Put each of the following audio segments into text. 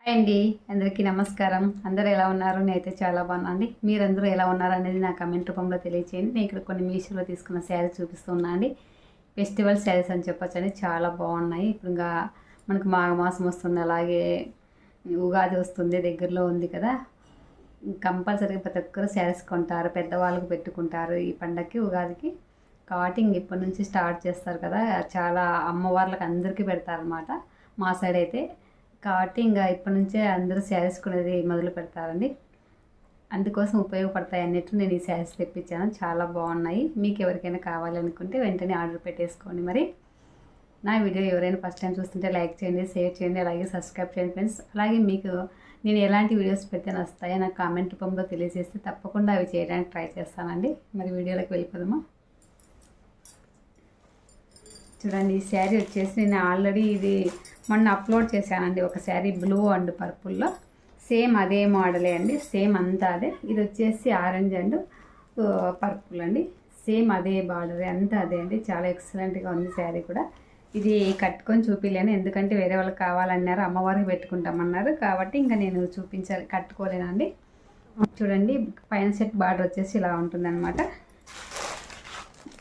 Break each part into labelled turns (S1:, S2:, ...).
S1: Hi అండి, అందరికీ నమస్కారం. అందరూ ఎలా ఉన్నారు? నేనైతే చాలా బాగున్నా అండి. మీరందరూ ఎలా ఉన్నారు అనేది నా కమెంట్ రూపంలో తెలియచేయండి. నేను ఇక్కడ కొన్ని మీషోలో తీసుకున్న శారీస్ చూపిస్తున్నా అండి. ఫెస్టివల్ శారీస్ అని చెప్పొచ్చు అండి, చాలా బాగున్నాయి. ఇప్పుడు ఇంకా మనకు మాఘమాసం వస్తుంది, అలాగే ఉగాది వస్తుంది, దగ్గరలో ఉంది కదా. కంపల్సరీగా ప్రతి ఒక్కరు శారీస్ కొంటారు, పెద్దవాళ్ళకు పెట్టుకుంటారు ఈ పండగకి, ఉగాదికి. కాబట్టి ఇంక ఇప్పటి నుంచి స్టార్ట్ చేస్తారు కదా, చాలా అమ్మవార్లకు అందరికీ పెడతారనమాట మా సైడ్ అయితే. కాబట్టి ఇంకా ఇప్పటి నుంచే అందరూ శారీస్ కొనేది మొదలు పెడతారండి. అందుకోసం ఉపయోగపడతాయి అన్నట్టు నేను ఈ శారీస్ తెప్పించాను, చాలా బాగున్నాయి. మీకు ఎవరికైనా కావాలనుకుంటే వెంటనే ఆర్డర్ పెట్టేసుకోండి. మరి నా వీడియో ఎవరైనా ఫస్ట్ టైం చూస్తుంటే లైక్ చేయండి, షేర్ చేయండి, అలాగే సబ్స్క్రైబ్ చేయండి ఫ్రెండ్స్. అలాగే మీకు నేను ఎలాంటి వీడియోస్ పెడితే వస్తాయో నాకు కామెంట్ రూపంలో తెలియజేస్తే తప్పకుండా అవి చేయడానికి ట్రై చేస్తానండి. మరి వీడియోలోకి వెళ్ళిపోదామా. చూడండి, ఈ శారీ వచ్చేసి నేను ఆల్రెడీ ఇది మొన్న అప్లోడ్ చేశానండి. ఒక శారీ బ్లూ అండ్ పర్పుల్లో, సేమ్ అదే మోడలే అండి, సేమ్ అంతా అదే. ఇది వచ్చేసి ఆరెంజ్ అండ్ పర్పుల్ అండి, సేమ్ అదే బార్డర్ అంతా అదే అండి. చాలా ఎక్సలెంట్గా ఉంది శారీ కూడా. ఇది కట్టుకొని చూపించలేను, ఎందుకంటే వేరే వాళ్ళకి కావాలన్నారు, అమ్మవారికి పెట్టుకుంటామన్నారు. కాబట్టి ఇంకా నేను చూపించాలి, కట్టుకోలేనండి. చూడండి, పైన సెట్ బార్డర్ వచ్చేసి ఇలా ఉంటుందన్నమాట.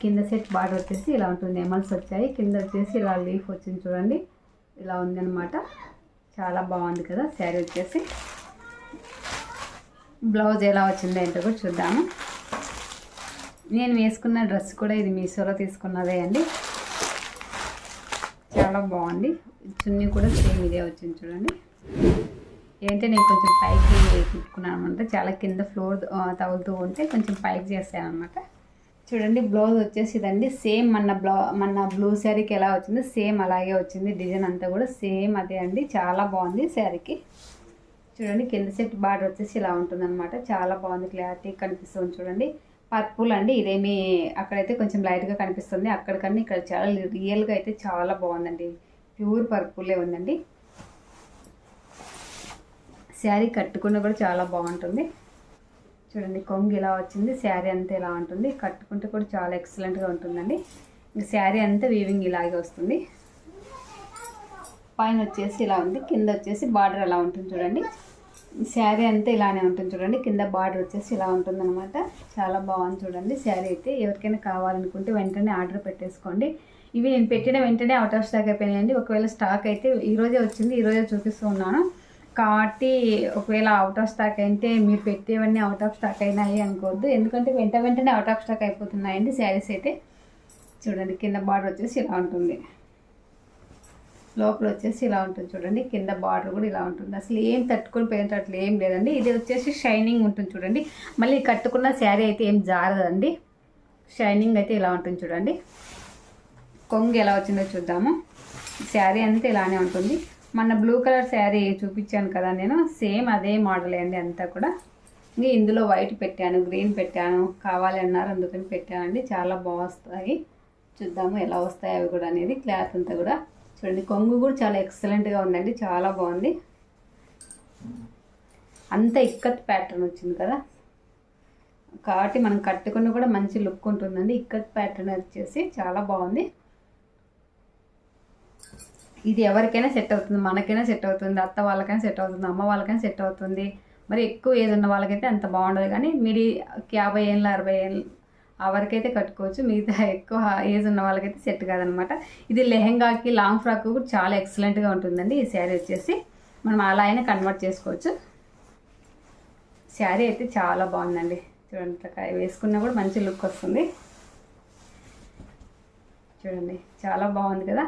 S1: కింద సెట్ బార్డర్ వచ్చేసి ఇలా ఉంటుంది, ఎమల్స్ వచ్చాయి. కింద వచ్చేసి ఇలా లీఫ్ వచ్చింది చూడండి, ఇలా ఉందన్నమాట. చాలా బాగుంది కదా శారీ వచ్చేసి. బ్లౌజ్ ఎలా వచ్చిందో ఏంటో కూడా చూద్దాము. నేను వేసుకున్న డ్రెస్ కూడా ఇది మీషోలో తీసుకున్నదే అండి, చాలా బాగుంది. చున్నీ కూడా సేమ్ ఇదే వచ్చింది చూడండి. ఏంటంటే నేను కొంచెం పైకి కుట్టుకున్నాను అనమాట, చాలా కింద ఫ్లోర్ తగులుతూ ఉంటే కొంచెం పైకి చేశాను అనమాట. చూడండి, బ్లౌజ్ వచ్చేసి ఇదండి, సేమ్ మన బ్లూ శారీకి ఎలా వచ్చిందో సేమ్ అలాగే వచ్చింది. డిజైన్ అంతా కూడా సేమ్ అదే అండి, చాలా బాగుంది శారీకి. చూడండి, కింద సెట్ బార్డర్ వచ్చేసి ఇలా ఉంటుందన్నమాట. చాలా బాగుంది, క్లారిటీ కనిపిస్తుంది చూడండి. పర్పుల్ అండి, ఇదేమి అక్కడైతే కొంచెం లైట్గా కనిపిస్తుంది, అక్కడికన్నా ఇక్కడ చాలా రియల్గా అయితే చాలా బాగుందండి. ప్యూర్ పర్పులే ఉందండి. శారీ కట్టుకున్న కూడా చాలా బాగుంటుంది. చూడండి, కొంగు ఇలా వచ్చింది, శారీ అంతా ఇలా ఉంటుంది. కట్టుకుంటే కూడా చాలా ఎక్సలెంట్గా ఉంటుందండి. ఇంకా శారీ అంతా వీవింగ్ ఇలాగే వస్తుంది. పైన వచ్చేసి ఇలా ఉంది, కింద వచ్చేసి బార్డర్ ఎలా ఉంటుంది చూడండి. శారీ అంతా ఇలానే ఉంటుంది చూడండి, కింద బార్డర్ వచ్చేసి ఇలా ఉంటుందన్నమాట. చాలా బాగుంది చూడండి శారీ అయితే. ఎవరికైనా కావాలనుకుంటే వెంటనే ఆర్డర్ పెట్టేసుకోండి. ఇవి నేను పెట్టిన వెంటనే అవుట్ ఆఫ్ స్టాక్ అయిపోయినాయండి. ఒకవేళ స్టాక్ అయితే ఈరోజే వచ్చింది, ఈరోజే చూపిస్తూ ఉన్నాను. కాబట్టి ఒకవేళ అవుట్ ఆఫ్ స్టాక్ అయితే మీరు పెట్టేవన్నీ అవుట్ ఆఫ్ స్టాక్ అయినాయి అనుకోవద్దు, ఎందుకంటే వెంటనే అవుట్ ఆఫ్ స్టాక్ అయిపోతున్నాయండి శారీస్ అయితే. చూడండి, కింద బార్డర్ వచ్చేసి ఇలా ఉంటుంది, లోపల వచ్చేసి ఇలా ఉంటుంది చూడండి. కింద బార్డర్ కూడా ఇలా ఉంటుంది, అసలు ఏం తట్టుకొని పోయినట్లు ఏం లేదండి. ఇది వచ్చేసి షైనింగ్ ఉంటుంది చూడండి. మళ్ళీ కట్టుకున్న శారీ అయితే ఏం జారదండి, షైనింగ్ అయితే ఇలా ఉంటుంది చూడండి. కొంగు ఎలా వచ్చిందో చూద్దాము. శారీ అంతా ఇలానే ఉంటుంది. మన బ్లూ కలర్ శారీ చూపించాను కదా నేను, సేమ్ అదే మోడలే అండి అంతా కూడా. ఇంకా ఇందులో వైట్ పెట్టాను, గ్రీన్ పెట్టాను, కావాలి అన్నారు అందుకని పెట్టానండి. చాలా బాగుస్తాయి, చూద్దాము ఎలా వస్తాయి అవి కూడా అనేది. క్లాత్ అంతా కూడా చూడండి, కొంగు కూడా చాలా ఎక్సలెంట్గా ఉందండి, చాలా బాగుంది. అంతా ఇక్కత్ ప్యాటర్న్ వచ్చింది కదా, కాబట్టి మనం కట్టుకున్న కూడా మంచి లుక్ ఉంటుందండి. ఇక్కత్ ప్యాటర్న్ వచ్చేసి చాలా బాగుంది. ఇది ఎవరికైనా సెట్ అవుతుంది, మనకైనా సెట్ అవుతుంది, అత్త వాళ్ళకైనా సెట్ అవుతుంది, అమ్మ వాళ్ళకైనా సెట్ అవుతుంది. మరి ఎక్కువ ఏజ్ ఉన్న వాళ్ళకైతే అంత బాగుండదు, కానీ మీరు 50 ఏళ్ళు 60 ఏళ్ళు ఆ వరకైతే కట్టుకోవచ్చు. మిగతా ఎక్కువ ఏజ్ ఉన్న వాళ్ళకైతే సెట్ కాదనమాట. ఇది లెహెంగాకి, లాంగ్ ఫ్రాక్ కూడా చాలా ఎక్సలెంట్గా ఉంటుందండి. ఈ శారీ వచ్చేసి మనం అలా అయినా కన్వర్ట్ చేసుకోవచ్చు. శారీ అయితే చాలా బాగుందండి చూడండి, వేసుకున్నా కూడా మంచి లుక్ వస్తుంది. చూడండి, చాలా బాగుంది కదా.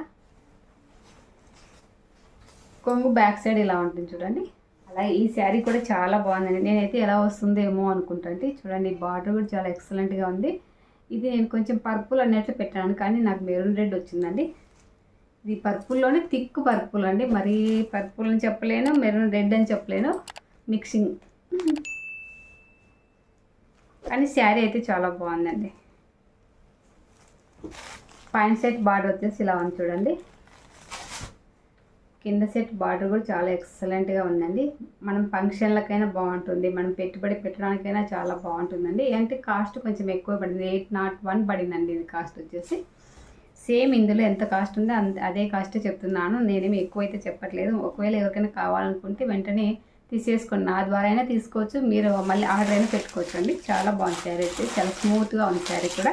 S1: కొంగు బ్యాక్ సైడ్ ఇలా ఉంటుంది చూడండి. అలాగే ఈ శారీ కూడా చాలా బాగుందండి. నేనైతే ఎలా వస్తుందేమో అనుకుంటాంటే చూడండి, బార్డర్ కూడా చాలా ఎక్సలెంట్గా ఉంది. ఇది నేను కొంచెం పర్పుల్ అన్నట్లు పెట్టాను, కానీ నాకు మెరూన్ రెడ్ వచ్చిందండి. ఇది పర్పుల్లోనే థిక్ పర్పుల్ అండి, మరీ పర్పుల్ అని చెప్పలేను, మెరూన్ రెడ్ అని చెప్పలేను, మిక్సింగ్. కానీ శారీ అయితే చాలా బాగుందండి. పైన సెట్ బార్డర్ వచ్చేసి ఇలా ఉంది చూడండి. కింద సెట్ బార్డర్ కూడా చాలా ఎక్సలెంట్గా ఉందండి. మనం ఫంక్షన్లకైనా బాగుంటుంది, మనం పెట్టుబడి పెట్టడానికైనా చాలా బాగుంటుందండి. అంటే కాస్ట్ కొంచెం ఎక్కువ పడింది, 801 పడిందండి ఇది కాస్ట్ వచ్చేసి. సేమ్ ఇందులో ఎంత కాస్ట్ ఉందో అదే కాస్టే చెప్తున్నాను. నేనేమి ఎక్కువైతే చెప్పట్లేదు. ఒకవేళ ఎవరికైనా కావాలనుకుంటే వెంటనే తీసేసుకోండి. నా ద్వారా అయినా తీసుకోవచ్చు, మీరు మళ్ళీ ఆర్డర్ అయినా పెట్టుకోవచ్చు అండి. చాలా బాగుంది శారీ అయితే, చాలా స్మూత్గా ఉంది శారీ కూడా.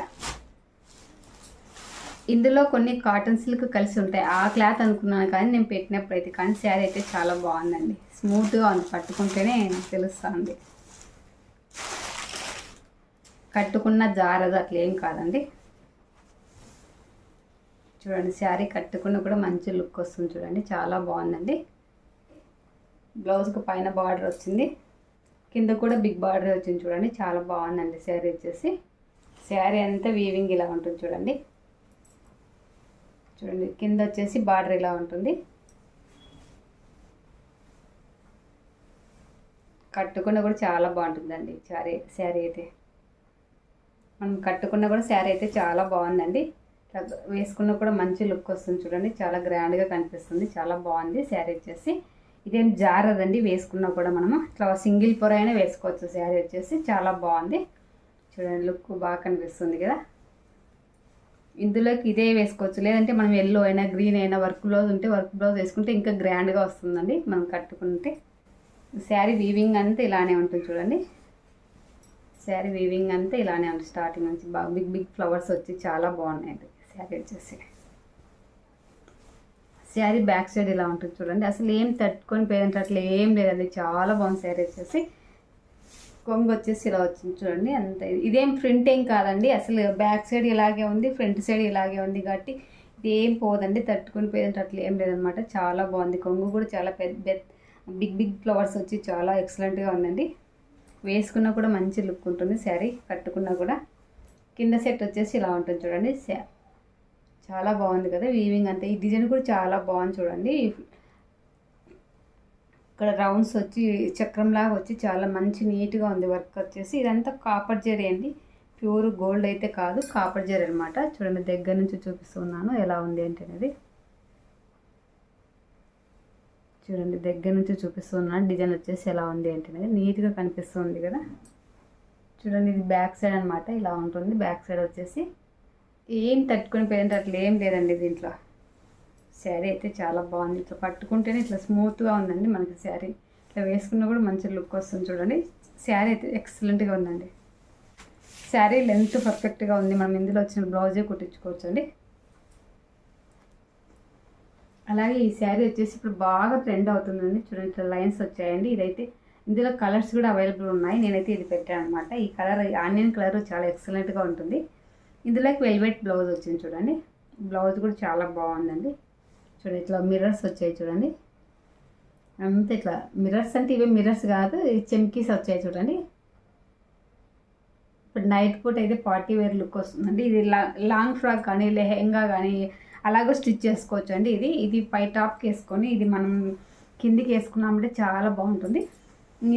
S1: ఇందులో కొన్ని కాటన్ సిల్క్ కలిసి ఉంటాయి. ఆ క్లాత్ అనుకున్నాను కానీ నేను పెట్టినప్పుడు అయితే, కానీ శారీ అయితే చాలా బాగుందండి. స్మూత్గా ఉంది, పట్టుకుంటేనే తెలుస్తుంది. కట్టుకున్న జారదు, అట్లా ఏం కాదండి. చూడండి శారీ కట్టుకున్న కూడా మంచి లుక్ వస్తుంది. చూడండి చాలా బాగుందండి. బ్లౌజ్కి పైన బార్డర్ వచ్చింది, కింద కూడా బిగ్ బార్డర్ వచ్చింది. చూడండి చాలా బాగుందండి శారీ వచ్చేసి. శారీ అంతా వీవింగ్ ఇలా ఉంటుంది చూడండి. చూడండి కింద వచ్చేసి బార్డర్ ఇలా ఉంటుంది. కట్టుకున్న కూడా చాలా బాగుంటుందండి శారీ అయితే. మనం కట్టుకున్న కూడా శారీ అయితే చాలా బాగుందండి. వేసుకున్న కూడా మంచి లుక్ వస్తుంది. చూడండి చాలా గ్రాండ్గా కనిపిస్తుంది. చాలా బాగుంది శారీ వచ్చేసి. ఇదేం జారదండి, వేసుకున్నా కూడా మనము ఇట్లా సింగిల్ పొర అయినా వేసుకోవచ్చు. శారీ వచ్చేసి చాలా బాగుంది. చూడండి లుక్ బాగా కనిపిస్తుంది కదా. ఇందులోకి ఇదే వేసుకోవచ్చు, లేదంటే మనం ఎల్లో అయినా గ్రీన్ అయినా వర్క్ బ్లౌజ్ ఉంటే వర్క్ బ్లౌజ్ వేసుకుంటే ఇంకా గ్రాండ్గా వస్తుందండి మనం కట్టుకుంటే. శారీ వీవింగ్ అంతా ఇలానే ఉంటుంది చూడండి. శారీ వీవింగ్ అంతా ఇలానే ఉంటుంది. స్టార్టింగ్ నుంచి బాగా బిగ్ బిగ్ ఫ్లవర్స్ వచ్చి చాలా బాగున్నాయండి శారీ వచ్చేసి. శారీ బ్యాక్ సైడ్ ఇలా ఉంటుంది చూడండి. అసలు ఏం తట్టుకొని పేదంటే అట్లా ఏం లేదండి, చాలా బాగుంది శారీ వచ్చేసి. కొంగు వచ్చేసి ఇలా వచ్చింది చూడండి. అంత ఇదేం ఫ్రంట్ ఏం కాదండి, అసలు బ్యాక్ సైడ్ ఇలాగే ఉంది, ఫ్రంట్ సైడ్ ఇలాగే ఉంది కాబట్టి ఇది ఏం పోదండి, తట్టుకొని పోయేదంటే అట్లా ఏం లేదనమాట. చాలా బాగుంది. కొంగు కూడా చాలా పెద్ద బిగ్ బిగ్ ఫ్లవర్స్ వచ్చి చాలా ఎక్సలెంట్గా ఉందండి. వేసుకున్నా కూడా మంచి లుక్ ఉంటుంది శారీ, కట్టుకున్నా కూడా. కింద సెట్ వచ్చేసి ఇలా ఉంటుంది చూడండి. చాలా బాగుంది కదా వీవింగ్ అంతా. ఈ డిజైన్ కూడా చాలా బాగుంది చూడండి. ఇక్కడ రౌండ్స్ వచ్చి చక్రంలాగా వచ్చి చాలా మంచి నీట్గా ఉంది వర్క్ వచ్చేసి. ఇదంతా కాపర్ జరీ అండి, ప్యూర్ గోల్డ్ అయితే కాదు, కాపర్ జరీ అనమాట. చూడండి దగ్గర నుంచి చూపిస్తున్నాను ఎలా ఉంది అంటే అనేది. చూడండి దగ్గర నుంచి చూపిస్తున్నాను డిజైన్ వచ్చేసి ఎలా ఉంది అంటే అనేది. నీట్గా కనిపిస్తుంది కదా. చూడండి ఇది బ్యాక్ సైడ్ అనమాట, ఇలా ఉంటుంది. బ్యాక్ సైడ్ వచ్చేసి ఏం తట్టుకొని పోయింటే అట్లా ఏం లేదండి దీంట్లో. శారీ అయితే చాలా బాగుంది. ఇట్లా పట్టుకుంటేనే ఇట్లా స్మూత్గా ఉందండి మనకి శారీ. ఇట్లా వేసుకున్నా కూడా మంచి లుక్ వస్తుంది చూడండి. శారీ అయితే ఎక్సలెంట్గా ఉందండి. శారీ లెంత్ పర్ఫెక్ట్గా ఉంది. మనం ఇందులో వచ్చిన బ్లౌజే కుట్టించుకోవచ్చు అండి. అలాగే ఈ శారీ వచ్చేసి ఇప్పుడు బాగా ట్రెండ్ అవుతుందండి. చూడండి ఇట్లా లైన్స్ వచ్చాయండి. ఇదైతే ఇందులో కలర్స్ కూడా అవైలబుల్ ఉన్నాయి. నేనైతే ఇది పెట్టాను అనమాట. ఈ కలర్ ఆనియన్ కలర్ చాలా ఎక్సలెంట్గా ఉంటుంది. ఇందులోకి వెల్వెట్ బ్లౌజ్ వచ్చింది చూడండి. బ్లౌజ్ కూడా చాలా బాగుందండి. చూడండి ఇట్లా మిర్రర్స్ వచ్చాయి చూడండి. అంతే ఇట్లా మిర్రర్స్ అంటే ఇవే మిర్రర్స్ కాదు, చెమ్కీస్ వచ్చాయి చూడండి. ఇప్పుడు నైట్ పూట అయితే పార్టీ వేర్ లుక్ వస్తుందండి. ఇది లాంగ్ ఫ్రాక్ కానీ లెహెంగా కానీ అలాగే స్టిచ్ చేసుకోవచ్చు అండి. ఇది పై టాప్కి వేసుకొని ఇది మనం కిందికి వేసుకున్నామంటే చాలా బాగుంటుంది.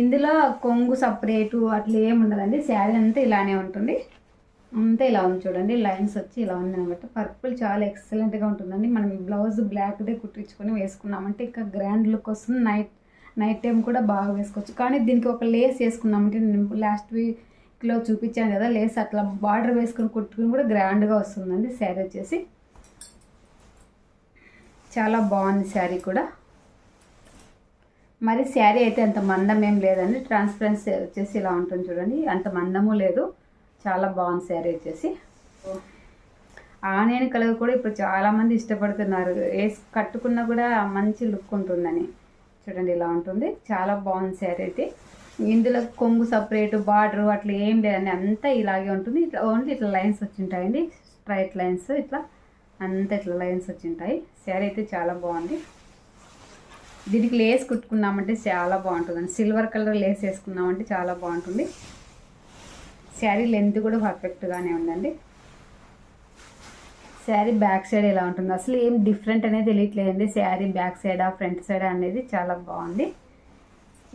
S1: ఇందులో కొంగు సపరేటు అట్లా ఏమి ఉండదండి. శారీ అంతా ఇలానే ఉంటుంది. అంతా ఇలా ఉంది చూడండి. లైన్స్ వచ్చి ఇలా ఉంది అనమాట. పర్పుల్ చాలా ఎక్సలెంట్గా ఉంటుందండి. మనం ఈ బ్లౌజ్ బ్లాక్దే కుట్టించుకొని వేసుకున్నామంటే ఇంకా గ్రాండ్ లుక్ వస్తుంది. నైట్ టైం కూడా బాగా వేసుకోవచ్చు. కానీ దీనికి ఒక లేస్ వేసుకున్నామంటే నేను లాస్ట్ వీక్లో చూపించాను కదా, లేస్ అట్లా బార్డర్ వేసుకొని కుట్టుకుని కూడా గ్రాండ్గా వస్తుందండి శారీ వచ్చేసి. చాలా బాగుంది శారీ కూడా. మరి శారీ అయితే అంత మందం ఏం లేదండి. ట్రాన్స్పరెన్సీ వచ్చేసి ఇలా ఉంటుంది చూడండి. అంత మందము లేదు, చాలా బాగుంది శారీ వచ్చేసి. ఆనియన్ కలర్ కూడా ఇప్పుడు చాలామంది ఇష్టపడుతున్నారు. కట్టుకున్నా కూడా మంచి లుక్ ఉంటుందని. చూడండి ఇలా ఉంటుంది. చాలా బాగుంది శారీ అయితే. ఇందులో కొంగు సపరేటు బార్డర్ అట్లా ఏం లేదండి, అంతా ఇలాగే ఉంటుంది. ఇట్లా ఓన్లీ ఇట్లా లైన్స్ వచ్చింటాయండి, స్ట్రైట్ లైన్స్ ఇట్లా అంతా ఇట్లా లైన్స్ వచ్చింటాయి. శారీ అయితే చాలా బాగుంది. దీనికి లేస్ కుట్టుకున్నామంటే చాలా బాగుంటుందండి. సిల్వర్ కలర్ లేస్ వేసుకున్నామంటే చాలా బాగుంటుంది. శారీ లెంత్ కూడా పర్ఫెక్ట్గానే ఉందండి. శారీ బ్యాక్ సైడ్ ఎలా ఉంటుంది, అసలు ఏం డిఫరెంట్ అనేది తెలియట్లేదండి. శారీ బ్యాక్ సైడా ఫ్రంట్ సైడా అనేది చాలా బాగుంది.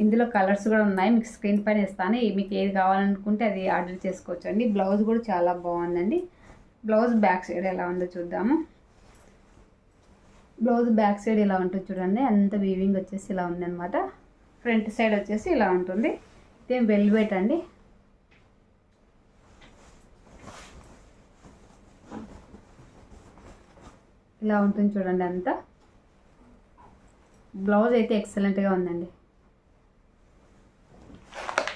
S1: ఇందులో కలర్స్ కూడా ఉన్నాయి, మీకు స్క్రీన్ పైన ఇస్తాను. మీకు ఏది కావాలనుకుంటే అది ఆర్డర్ చేసుకోవచ్చు అండి. బ్లౌజ్ కూడా చాలా బాగుందండి. బ్లౌజ్ బ్యాక్ సైడ్ ఎలా ఉందో చూద్దాము. బ్లౌజ్ బ్యాక్ సైడ్ ఇలా ఉంటుంది చూడండి. అంత వీవింగ్ వచ్చేసి ఇలా ఉందన్నమాట. ఫ్రంట్ సైడ్ వచ్చేసి ఇలా ఉంటుంది. ఇదేం వెల్వెట్ అండి. ఇలా ఉంటుంది చూడండి అంతా. బ్లౌజ్ అయితే ఎక్సలెంట్గా ఉందండి.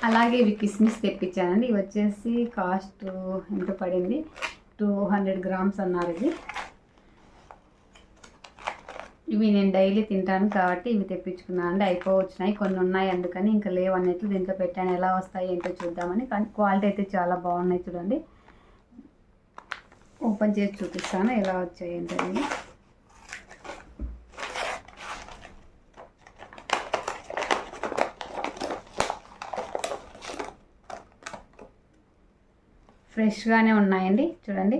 S1: అలాగే ఇవి కిస్మిస్ తెప్పించానండి. ఇవి వచ్చేసి కాస్ట్ ఎంత పడింది, 200 గ్రామ్స్ అన్నారు. ఇవి నేను డైలీ తింటాను కాబట్టి ఇవి తెప్పించుకున్నాను అండి. అయిపోవచ్చినాయి, కొన్ని ఉన్నాయి, అందుకని ఇంకా లేవు అన్నట్లు దీంట్లో పెట్టాను. ఎలా వస్తాయి ఏంటో చూద్దామని. కానీ క్వాలిటీ అయితే చాలా బాగున్నాయి చూడండి. ఓపెన్ చేసి చూపిస్తాను ఎలా వచ్చాయి ఏంటండి. ఫ్రెష్గానే ఉన్నాయండి చూడండి.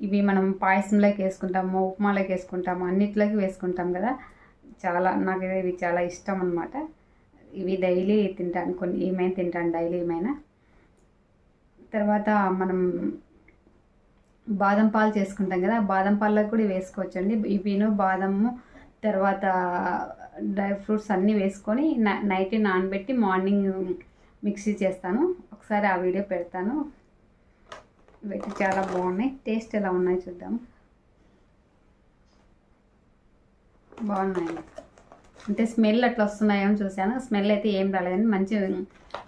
S1: ఇవి మనం పాయసంలోకి వేసుకుంటాము, ఉప్మాలోకి వేసుకుంటాము, అన్నిట్లోకి వేసుకుంటాం కదా. నాకు ఇవి చాలా ఇష్టం అన్నమాట. ఇవి డైలీ తింటాను, కొన్ని ఏమైనా తింటాను డైలీ ఏమైనా. తర్వాత మనం బాదం పాలు చేసుకుంటాం కదా, బాదం పాలకు కూడా వేసుకోవచ్చండి. ఇవిను బాదము తర్వాత డ్రై ఫ్రూట్స్ అన్నీ వేసుకొని నైట్ నానబెట్టి మార్నింగ్ మిక్సీ చేస్తాను. ఒకసారి ఆ వీడియో పెడతాను. ఇవైతే చాలా బాగున్నాయి. టేస్ట్ ఎలా ఉన్నాయి చూద్దాం. బాగున్నాయి అంటే స్మెల్ అట్లా వస్తున్నాయో చూశాను. స్మెల్ అయితే ఏం రాలేదండి, మంచి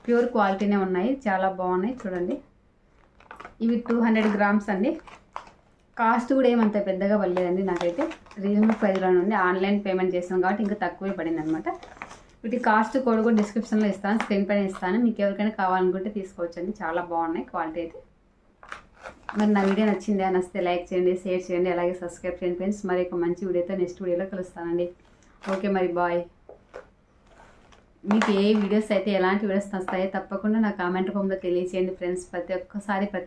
S1: ప్యూర్ క్వాలిటీనే ఉన్నాయి, చాలా బాగున్నాయి చూడండి. ఇవి 200 గ్రామ్స్ అండి. కాస్ట్ కూడా ఏమంత పెద్దగా పడలేదండి, నాకైతే రీజనబుల్ ప్రైస్లో ఉంది. ఆన్లైన్ పేమెంట్ చేసాం కాబట్టి ఇంకా తక్కువే పడింది అనమాట. వీటి కాస్ట్ కోడ్ కూడా డిస్క్రిప్షన్లో ఇస్తాను, స్క్రీన్ పైన ఇస్తాను. మీకు ఎవరికైనా కావాలనుకుంటే తీసుకోవచ్చండి. చాలా బాగున్నాయి క్వాలిటీ అయితే. మరి నా వీడియో నచ్చితే లైక్ చేయండి, షేర్ చేయండి, అలాగే సబ్స్క్రైబ్ చేయండి ఫ్రెండ్స్. మరి ఒక మంచి వీడియోతో నెక్స్ట్ వీడియోలో కలుస్తానండి. ఓకే మరి బాయ్. మీకు ఏ వీడియోస్ అయితే ఎలాంటి వీడియోస్ వస్తాయో తప్పకుండా నా కామెంట్ రూపంలో తెలియచేయండి ఫ్రెండ్స్. ప్రతి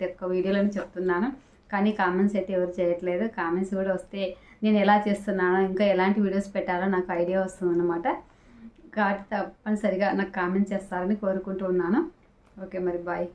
S1: ఒక్క వీడియోలోనే చెప్తున్నాను, కానీ కామెంట్స్ అయితే ఎవరు చేయట్లేదు. కామెంట్స్ కూడా వస్తే నేను ఎలా చేస్తున్నానో, ఇంకా ఎలాంటి వీడియోస్ పెట్టాలో నాకు ఐడియా వస్తుందన్నమాట. కాబట్టి తప్పనిసరిగా నాకు కామెంట్ చేస్తారని కోరుకుంటూ ఉన్నాను. ఓకే మరి బాయ్.